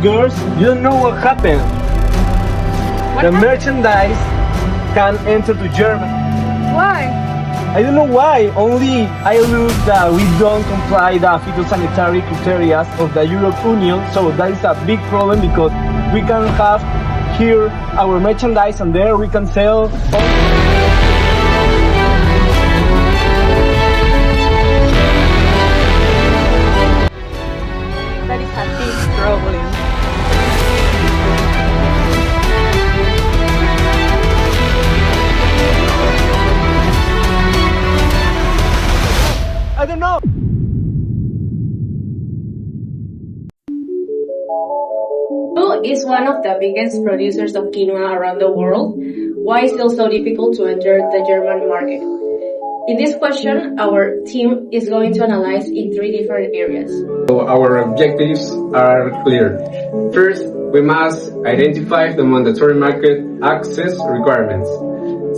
girls, you don't know what happened. The merchandise can enter to Germany. Why? I don't know why, only I look that we don't comply the phytosanitary criteria of the European Union, so that is a big problem because we can have here our merchandise and there we can sell. That is a big problem. I don't know. Peru is one of the biggest producers of quinoa around the world. Why is it still so difficult to enter the German market? In this question, our team is going to analyze in 3 different areas. So our objectives are clear. First, we must identify the mandatory market access requirements.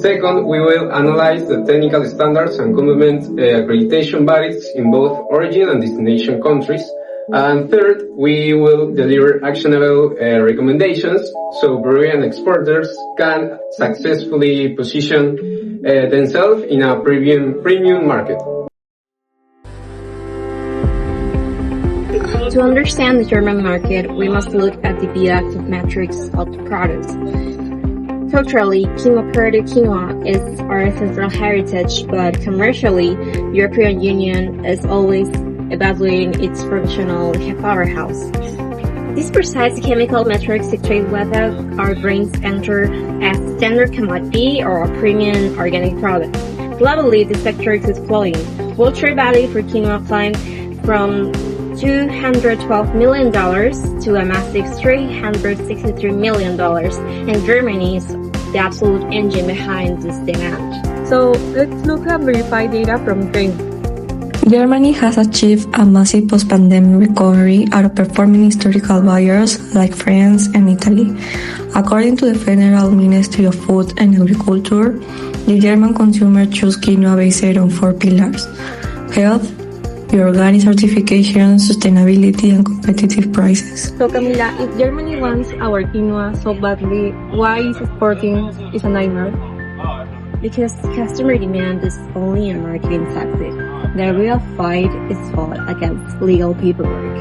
Second, we will analyze the technical standards and government accreditation bodies in both origin and destination countries. And third, we will deliver actionable recommendations so Peruvian exporters can successfully position themselves in a premium market. To understand the German market, we must look at the productive metrics of the products. Culturally, Peru quinoa is our ancestral heritage, but commercially, European Union is always evaluating its functional powerhouse. These precise chemical metrics dictate whether our grains enter as standard commodity or a premium organic product. Globally, the sector is exploding. World trade value for quinoa climbed from $212 million to a massive $363 million, and Germany is the absolute engine behind this demand. So let's look at verified data from grain. Germany has achieved a massive post-pandemic recovery, outperforming historical buyers like France and Italy. According to the Federal Ministry of Food and Agriculture, the German consumer chose quinoa based on 4 pillars: health, the organic certification, sustainability, and competitive prices. So Camila, if Germany wants our quinoa so badly, why is exporting is a nightmare? Because customer demand is only a marketing tactic. The real fight is fought against legal paperwork.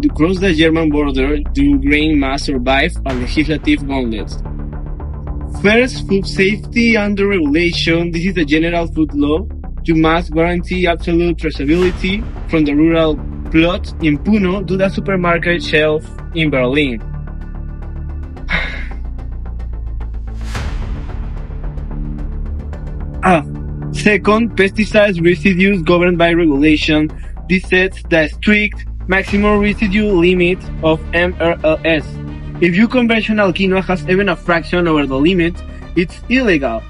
To cross the German border, the grain must survive a legislative gauntlet. First, food safety under regulation. This is the general food law. You must guarantee absolute traceability from the rural plot in Puno to the supermarket shelf in Berlin. Second, pesticides residues governed by regulation. This sets the strict maximum residue limit of MRLS. If your conventional quinoa has even a fraction over the limit, it's illegal.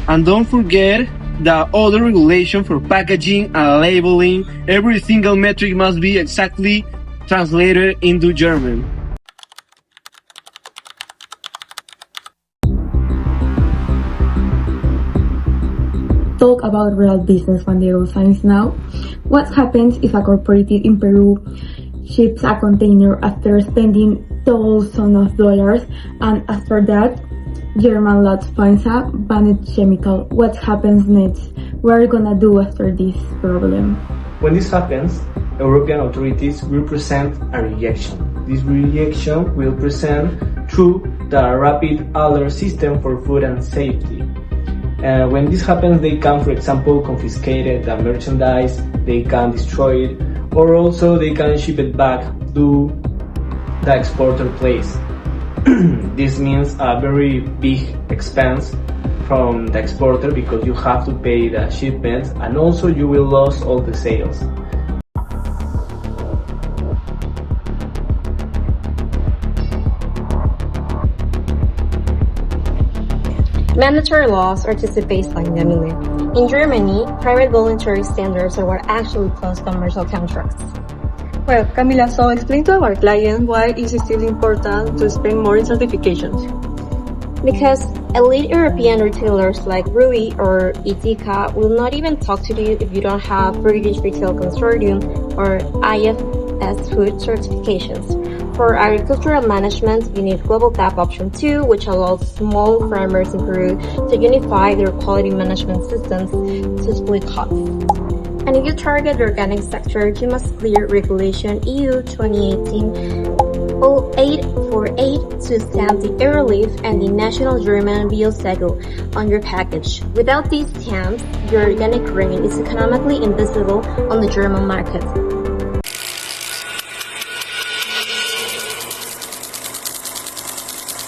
And don't forget the other regulation for packaging and labeling. Every single metric must be exactly translated into German. Talk about real business when they go science now. What happens if a corporative in Peru ships a container after spending thousands of dollars, and after that, German law finds a banned chemical? What happens next? What are you gonna do after this problem? When this happens, European authorities will present a rejection. This rejection will present through the rapid alert system for food and safety. When this happens, they can, for example, confiscate the merchandise, they can destroy it, or also they can ship it back to the exporter place. This means a very big expense from the exporter because you have to pay the shipments and also you will lose all the sales. Mandatory laws are just a baseline limit. In Germany, private voluntary standards are what actually close commercial contracts. Well, Camila, so explain to our client why is it still important to spend more in certifications. Because elite European retailers like Rui or Itika will not even talk to you if you don't have British Retail Consortium or IFS food certifications. For agricultural management, you need Global TAP Option 2, which allows small farmers in Peru to unify their quality management systems to split costs. And if you target the organic sector, you must clear Regulation EU 2018-0848 to stamp the Airleaf and the National German Biosiegel on your package. Without these stamps, your organic grain is economically invisible on the German market.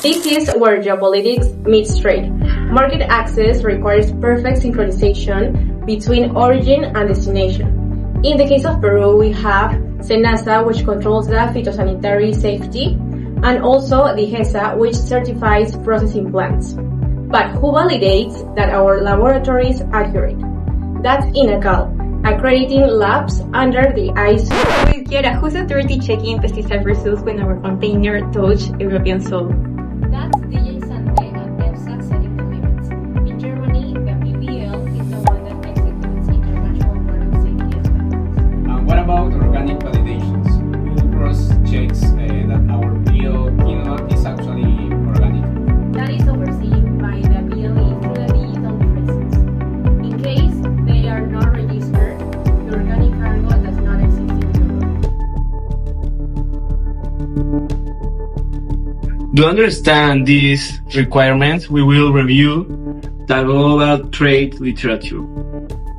This is where geopolitics meets trade. Market access requires perfect synchronization between origin and destination. In the case of Peru, we have SENASA, which controls the phytosanitary safety, and also the HESA, which certifies processing plants. But who validates that our laboratory is accurate? That's INACAL, accrediting labs under the ISO. We get a who's authority checking pesticide results when our container touch European soil. That's DJ Sante and EFSA setting the limits. In Germany, the PBL is the one that executes international product safety standards. And what about organic validations? Who cross-checks that our bio quinoa is actually organic? That is overseen by the BLE through the digital presence. In case they are not registered, the organic cargo does not exist in Europe. To understand these requirements, we will review the global trade literature.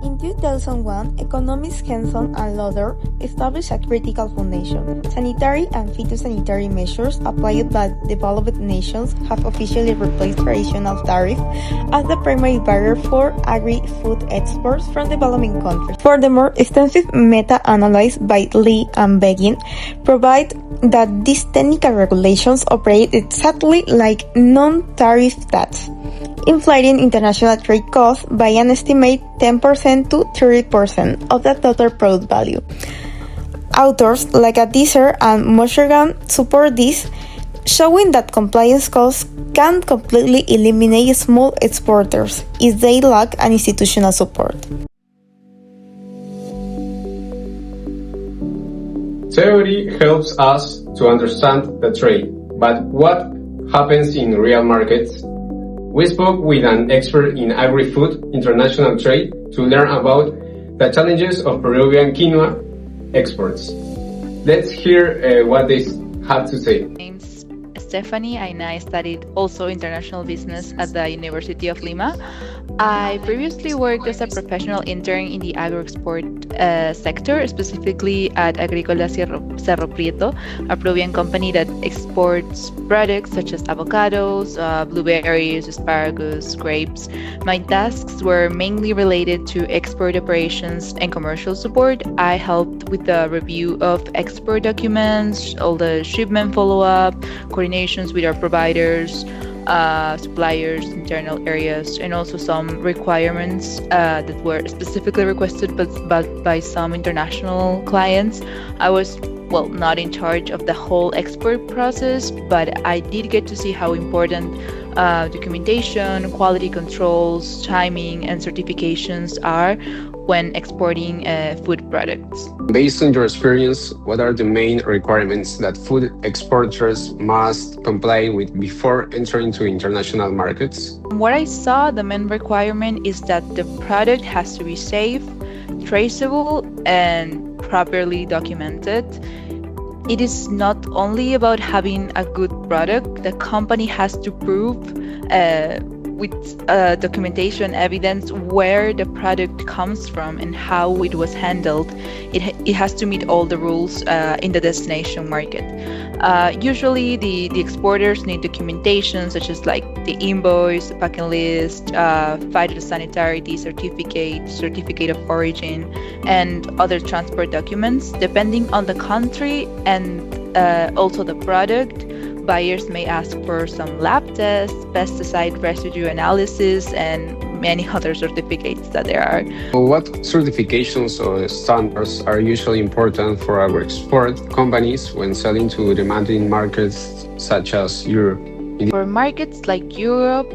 In 2001, economists Henson and Loder established a critical foundation. Sanitary and phytosanitary measures applied by developed nations have officially replaced traditional tariffs as the primary barrier for agri-food exports from developing countries. Furthermore, extensive meta-analysis by Lee and Begin provide that these technical regulations operate exactly like non-tariff tax, inflating international trade costs by an estimated 10% to 30% of the total product value. Authors like Adisser and Moshergan support this, showing that compliance costs can completely eliminate small exporters if they lack an institutional support. Theory helps us to understand the trade, but what happens in real markets? We spoke with an expert in agri-food international trade to learn about the challenges of Peruvian quinoa exports. Let's hear what they have to say. Name's Stephanie and I studied also international business at the University of Lima. I previously worked as a professional intern in the agro-export sector, specifically at Agrícola Cerro Prieto, a Peruvian company that exports products such as avocados, blueberries, asparagus, grapes. My tasks were mainly related to export operations and commercial support. I helped with the review of export documents, all the shipment follow-up, coordinations with our providers, suppliers, internal areas, and also some requirements that were specifically requested by some international clients. I was, well, not in charge of the whole export process, but I did get to see how important documentation, quality controls, timing, and certifications are when exporting food products. Based on your experience, what are the main requirements that food exporters must comply with before entering into international markets? What I saw, the main requirement is that the product has to be safe, traceable, and properly documented. It is not only about having a good product, the company has to prove with documentation evidence where the product comes from and how it was handled. It has to meet all the rules in the destination market. Usually the exporters need documentation such as like the invoice, the packing list, phytosanitary certificate of origin, and other transport documents. Depending on the country and also the product, buyers may ask for some lab tests, pesticide residue analysis, and many other certificates that there are. What certifications or standards are usually important for our export companies when selling to demanding markets such as Europe? For markets like Europe,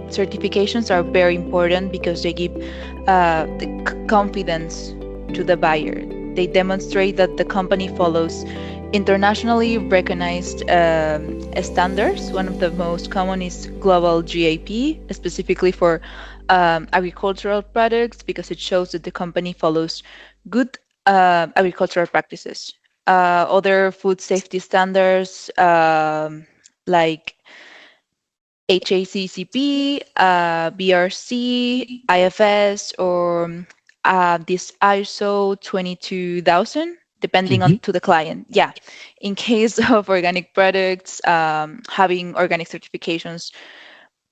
certifications are very important because they give the confidence to the buyer. They demonstrate that the company follows internationally recognized standards. One of the most common is global GAP, specifically for agricultural products, because it shows that the company follows good agricultural practices. Other food safety standards like HACCP, BRC, IFS, or this ISO 22000, depending on to the client. Yeah, in case of organic products, having organic certifications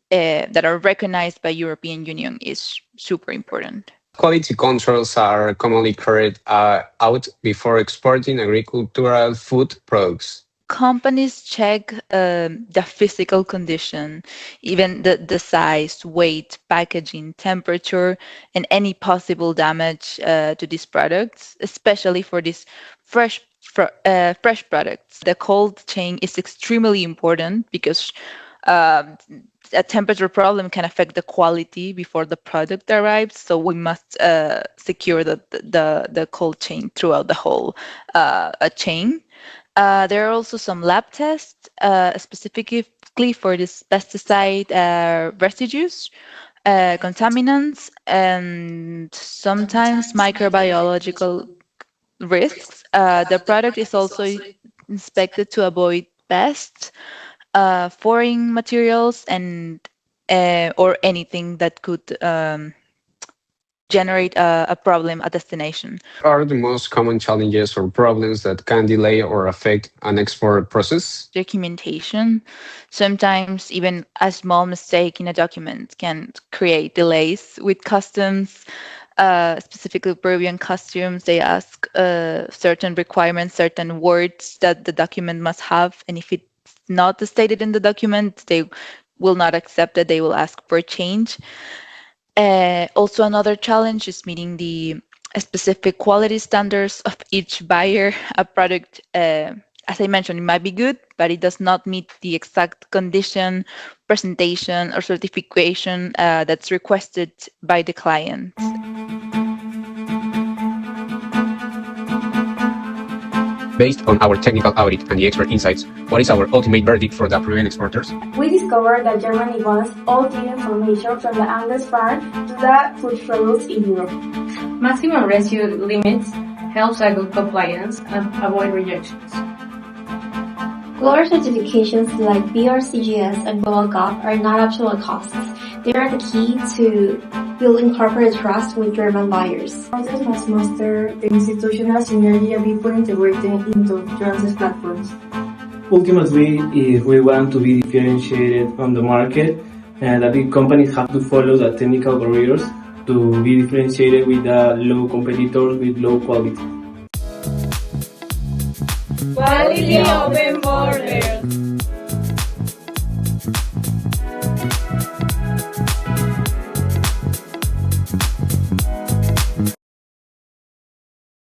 that are recognized by European Union is super important. Quality controls are commonly carried out before exporting agricultural food products. Companies check the physical condition, even the size, weight, packaging, temperature, and any possible damage to these products, especially for these fresh products. The cold chain is extremely important because a temperature problem can affect the quality before the product arrives. So we must secure the cold chain throughout the whole chain. There are also some lab tests specifically for this pesticide residues, contaminants, and sometimes microbiological risks. The product is also inspected to avoid pests, foreign materials, and or anything that could generate a problem at destination. What are the most common challenges or problems that can delay or affect an export process? Documentation. Sometimes even a small mistake in a document can create delays with customs. Specifically Peruvian customs, they ask certain requirements, certain words that the document must have, and if it's not stated in the document, they will not accept it. They will ask for change. Also, another challenge is meeting the specific quality standards of each buyer. A product, as I mentioned, it might be good, but it does not meet the exact condition, presentation, or certification that's requested by the client. Based on our technical audit and the expert insights, what is our ultimate verdict for the Peruvian exporters? We discovered that Germany wants all the information from the Andes farm to the food products in Europe. Maximum residue limits helps a good compliance and avoid rejections. Global certifications like BRCGS and Global GAP are not optional costs. They are the key to building corporate trust with German buyers. Exporters must master the institutional synergy before integrating into transit platforms. Ultimately, if we want to be differentiated on the market, the big companies have to follow the technical barriers to be differentiated with the low competitors with low quality. Quality open border.